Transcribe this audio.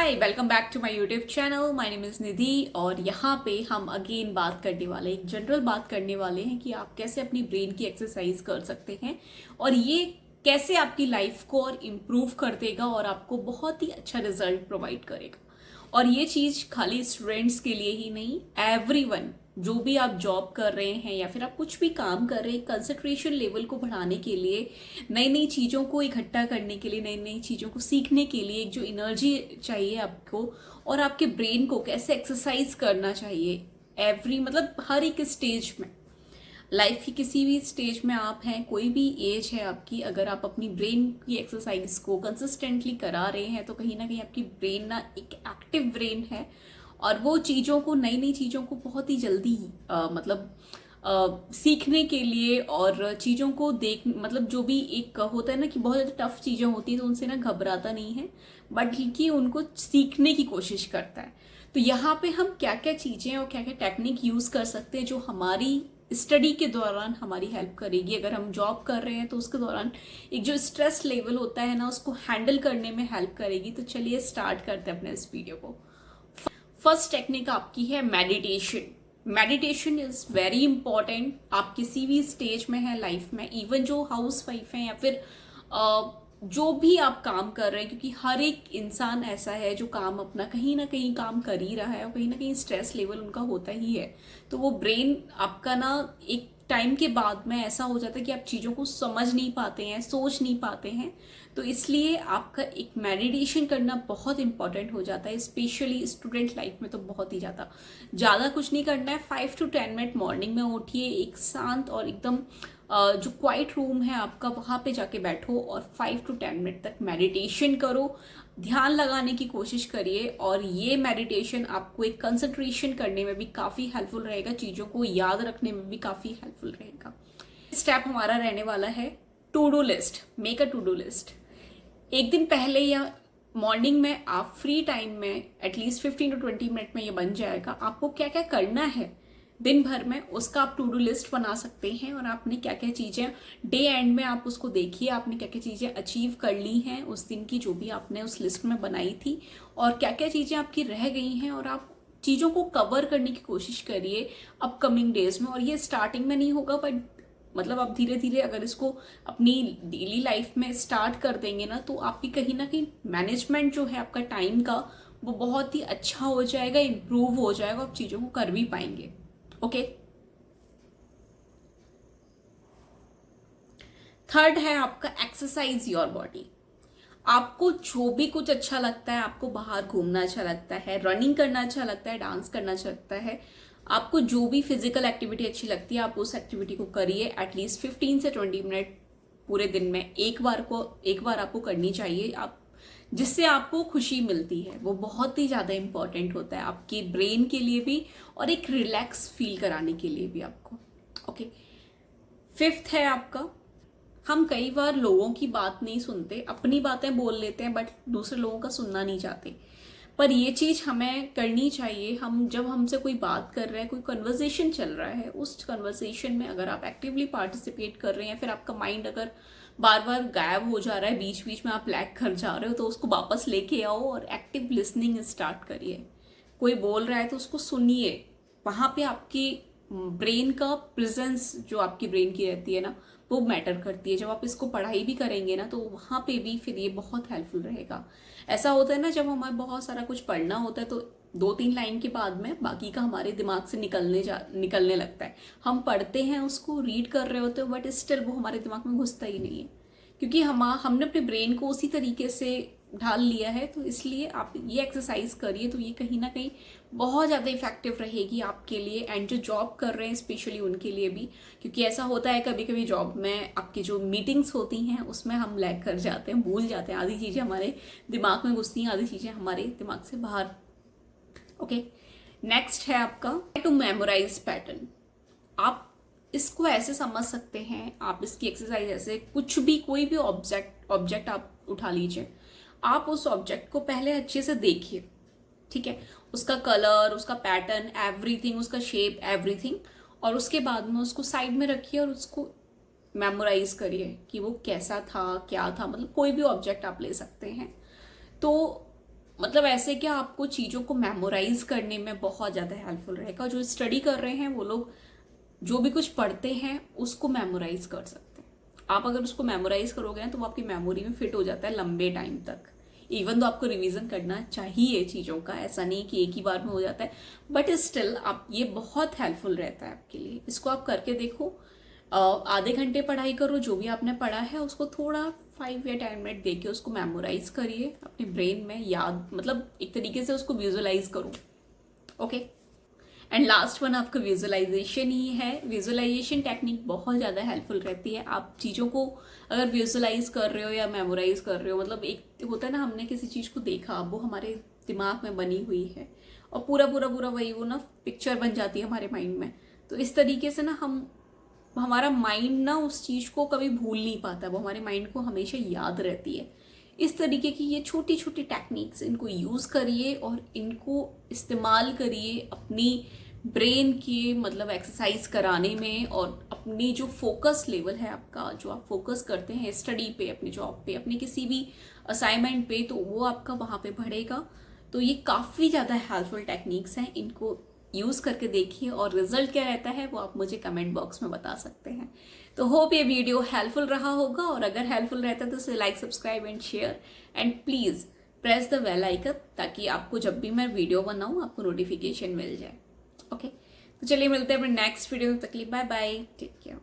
Hi, welcome back to my YouTube channel. My name is Nidhi और यहाँ पे हम अगेन बात करने वाले एक जनरल बात करने वाले हैं कि आप कैसे अपनी ब्रेन की एक्सरसाइज कर सकते हैं और ये कैसे आपकी लाइफ को और इम्प्रूव कर देगा और आपको बहुत ही अच्छा रिजल्ट प्रोवाइड करेगा। और ये चीज़ खाली स्टूडेंट्स के लिए ही नहीं, एवरीवन, जो भी आप जॉब कर रहे हैं या फिर आप कुछ भी काम कर रहे हैं, कंसंट्रेशन लेवल को बढ़ाने के लिए, नई नई चीज़ों को इकट्ठा करने के लिए, नई नई चीज़ों को सीखने के लिए एक जो एनर्जी चाहिए आपको और आपके ब्रेन को कैसे एक्सरसाइज करना चाहिए मतलब हर एक स्टेज में, लाइफ की किसी भी स्टेज में आप हैं, कोई भी एज है आपकी, अगर आप अपनी ब्रेन की एक्सरसाइज को कंसिस्टेंटली करा रहे हैं तो कहीं ना कहीं आपकी ब्रेन ना एक एक्टिव ब्रेन है और वो चीज़ों को, नई नई चीज़ों को बहुत ही जल्दी सीखने के लिए और चीज़ों को मतलब जो भी एक होता है ना कि बहुत ज़्यादा टफ चीज़ें होती हैं तो उनसे ना घबराता नहीं है, बल्कि उनको सीखने की कोशिश करता है। तो यहाँ पे हम क्या क्या चीज़ें और क्या क्या टेक्निक यूज़ कर सकते हैं जो हमारी स्टडी के दौरान हमारी हेल्प करेगी। अगर हम जॉब कर रहे हैं तो उसके दौरान एक जो स्ट्रेस लेवल होता है ना, उसको हैंडल करने में हेल्प करेगी। तो चलिए स्टार्ट करते हैं अपने इस वीडियो को। फर्स्ट टेक्निक आपकी है meditation. Meditation is very important. आप किसी भी स्टेज में है लाइफ में, इवन जो हाउस वाइफ है या फिर जो भी आप काम कर रहे हैं, क्योंकि हर एक इंसान ऐसा है जो काम अपना कहीं ना कहीं काम कर ही रहा है और कहीं ना कहीं स्ट्रेस लेवल उनका होता ही है। तो वो ब्रेन आपका ना एक टाइम के बाद में ऐसा हो जाता है कि आप चीज़ों को समझ नहीं पाते हैं, सोच नहीं पाते हैं। तो इसलिए आपका एक मेडिटेशन करना बहुत इंपॉर्टेंट हो जाता है, स्पेशली स्टूडेंट लाइफ में तो बहुत ही ज़्यादा कुछ नहीं करना है। 5 to 10 मिनट मॉर्निंग में उठिए, एक शांत और एकदम जो क्वाइट रूम है आपका, वहाँ पे जाके बैठो और 5 to 10 मिनट तक मेडिटेशन करो, ध्यान लगाने की कोशिश करिए। और ये मेडिटेशन आपको एक कंसंट्रेशन करने में भी काफ़ी हेल्पफुल रहेगा, चीज़ों को याद रखने में भी काफ़ी हेल्पफुल रहेगा। स्टेप हमारा रहने वाला है to do list. Make a to do list. एक दिन पहले या मॉर्निंग में आप फ्री टाइम में एटलीस्ट 15 to 20 मिनट में ये बन जाएगा आपको क्या क्या करना है दिन भर में, उसका आप टू डू लिस्ट बना सकते हैं। और आपने क्या क्या चीज़ें डे एंड में आप उसको देखिए, आपने क्या क्या चीज़ें अचीव कर ली हैं उस दिन की, जो भी आपने उस लिस्ट में बनाई थी, और क्या क्या चीज़ें आपकी रह गई हैं, और आप चीज़ों को कवर करने की कोशिश करिए अपकमिंग डेज में। और ये स्टार्टिंग में नहीं होगा, बट मतलब आप धीरे धीरे अगर इसको अपनी डेली लाइफ में स्टार्ट कर देंगे ना, तो आपकी कहीं ना कहीं मैनेजमेंट जो है आपका टाइम का, वो बहुत ही अच्छा हो जाएगा, इम्प्रूव हो जाएगा, आप चीज़ों को कर भी पाएंगे। ओके। थर्ड है आपका एक्सरसाइज योर बॉडी। आपको जो भी कुछ अच्छा लगता है, आपको बाहर घूमना अच्छा लगता है, रनिंग करना अच्छा लगता है, डांस करना अच्छा लगता है, आपको जो भी फिजिकल एक्टिविटी अच्छी लगती है, आप उस एक्टिविटी को करिए। एटलीस्ट 15 से 20 मिनट पूरे दिन में एक बार आपको करनी चाहिए, आप जिससे आपको खुशी मिलती है। वो बहुत ही ज़्यादा इंपॉर्टेंट होता है आपके ब्रेन के लिए भी और एक रिलैक्स फील कराने के लिए भी आपको। ओके। फिफ्थ है आपका, हम कई बार लोगों की बात नहीं सुनते, अपनी बातें बोल लेते हैं, बट दूसरे लोगों का सुनना नहीं चाहते। पर ये चीज़ हमें करनी चाहिए। हम जब हमसे कोई बात कर रहे हैं, कोई कन्वर्सेशन चल रहा है, उस कन्वर्सेशन में अगर आप एक्टिवली पार्टिसिपेट कर रहे हैं, फिर आपका माइंड अगर बार बार गायब हो जा रहा है, बीच बीच में आप लैग कर जा रहे हो, तो उसको वापस लेके आओ और एक्टिव लिसनिंग स्टार्ट करिए। कोई बोल रहा है तो उसको सुनिए। वहाँ पे आपकी ब्रेन का प्रेजेंस, जो आपकी ब्रेन की रहती है ना, वो मैटर करती है। जब आप इसको पढ़ाई भी करेंगे ना, तो वहाँ पे भी फिर ये बहुत हेल्पफुल रहेगा। ऐसा होता है ना, जब हमें बहुत सारा कुछ पढ़ना होता है तो 2-3 लाइन के बाद में बाकी का हमारे दिमाग से निकलने लगता है। हम पढ़ते हैं, उसको रीड कर रहे होते हैं, बट स्टिल वो हमारे दिमाग में घुसता ही नहीं है, क्योंकि हमने अपने ब्रेन को उसी तरीके से ढाल लिया है। तो इसलिए आप ये एक्सरसाइज करिए, तो ये कहीं ना कहीं बहुत ज़्यादा इफेक्टिव रहेगी आपके लिए, एंड जो जॉब कर रहे हैं स्पेशली उनके लिए भी। क्योंकि ऐसा होता है कभी कभी जॉब में आपकी जो मीटिंग्स होती हैं उसमें हम लैग कर जाते हैं, भूल जाते हैं, आधी चीज़ें हमारे दिमाग में घुसती हैं, आधी चीज़ें हमारे दिमाग से बाहर। ओके। नेक्स्ट है आपका टू मेमोराइज पैटर्न। आप इसको ऐसे समझ सकते हैं, आप इसकी एक्सरसाइज ऐसे, कुछ भी कोई भी ऑब्जेक्ट आप उठा लीजिए, आप उस ऑब्जेक्ट को पहले अच्छे से देखिए, ठीक है, उसका कलर, उसका पैटर्न, एवरीथिंग, उसका शेप, एवरीथिंग, और उसके बाद में उसको साइड में रखिए और उसको मेमोराइज करिए कि वो कैसा था, क्या था। मतलब कोई भी ऑब्जेक्ट आप ले सकते हैं। तो मतलब ऐसे कि आपको चीज़ों को मेमोराइज करने में बहुत ज़्यादा हेल्पफुल रहेगा। जो स्टडी कर रहे हैं वो लोग जो भी कुछ पढ़ते हैं उसको मेमोराइज कर सकते हैं। आप अगर उसको मेमोराइज करोगे ना तो वो आपकी मेमोरी में फिट हो जाता है लंबे टाइम तक। इवन तो आपको रिवीजन करना चाहिए चीज़ों का, ऐसा नहीं कि एक ही बार में हो जाता है, बट स्टिल आप ये बहुत हेल्पफुल रहता है आपके लिए। इसको आप करके देखो। आधे घंटे पढ़ाई करो, जो भी आपने पढ़ा है उसको थोड़ा 5 या 10 मिनट देके उसको मेमोराइज करिए अपने ब्रेन में, याद मतलब एक तरीके से उसको विजुअलाइज करो। ओके, एंड लास्ट वन आपका विजुअलाइजेशन ही है। विजुअलाइजेशन टेक्निक बहुत ज़्यादा हेल्पफुल रहती है। आप चीज़ों को अगर विजुअलाइज कर रहे हो या मेमोराइज कर रहे हो, मतलब एक होता है ना, हमने किसी चीज़ को देखा, वो हमारे दिमाग में बनी हुई है और पूरा पूरा पूरा वही वो ना पिक्चर बन जाती है हमारे माइंड में। तो इस तरीके से ना हमारा माइंड ना उस चीज़ को कभी भूल नहीं पाता, वो हमारे माइंड को हमेशा याद रहती है। इस तरीके की ये छोटी छोटी टेक्निक्स, इनको यूज़ करिए और इनको इस्तेमाल करिए अपनी ब्रेन की मतलब एक्सरसाइज कराने में, और अपनी जो फोकस लेवल है आपका, जो आप फोकस करते हैं स्टडी पे, अपनी जॉब पे, अपनी किसी भी असाइनमेंट पे, तो वो आपका वहाँ पे बढ़ेगा। तो ये काफ़ी ज़्यादा हेल्पफुल टेक्निक्स हैं, इनको यूज़ करके देखिए और रिजल्ट क्या रहता है वो आप मुझे कमेंट बॉक्स में बता सकते हैं। तो होप ये वीडियो हेल्पफुल रहा होगा, और अगर हेल्पफुल रहता है तो इसे like, subscribe and share, and please press the bell icon, ताकि आपको जब भी मैं वीडियो बनाऊँ आपको नोटिफिकेशन मिल जाए। ओके, तो चलिए मिलते हैं अपने नेक्स्ट वीडियो में। तक के लिए बाय बाय, टेक केयर।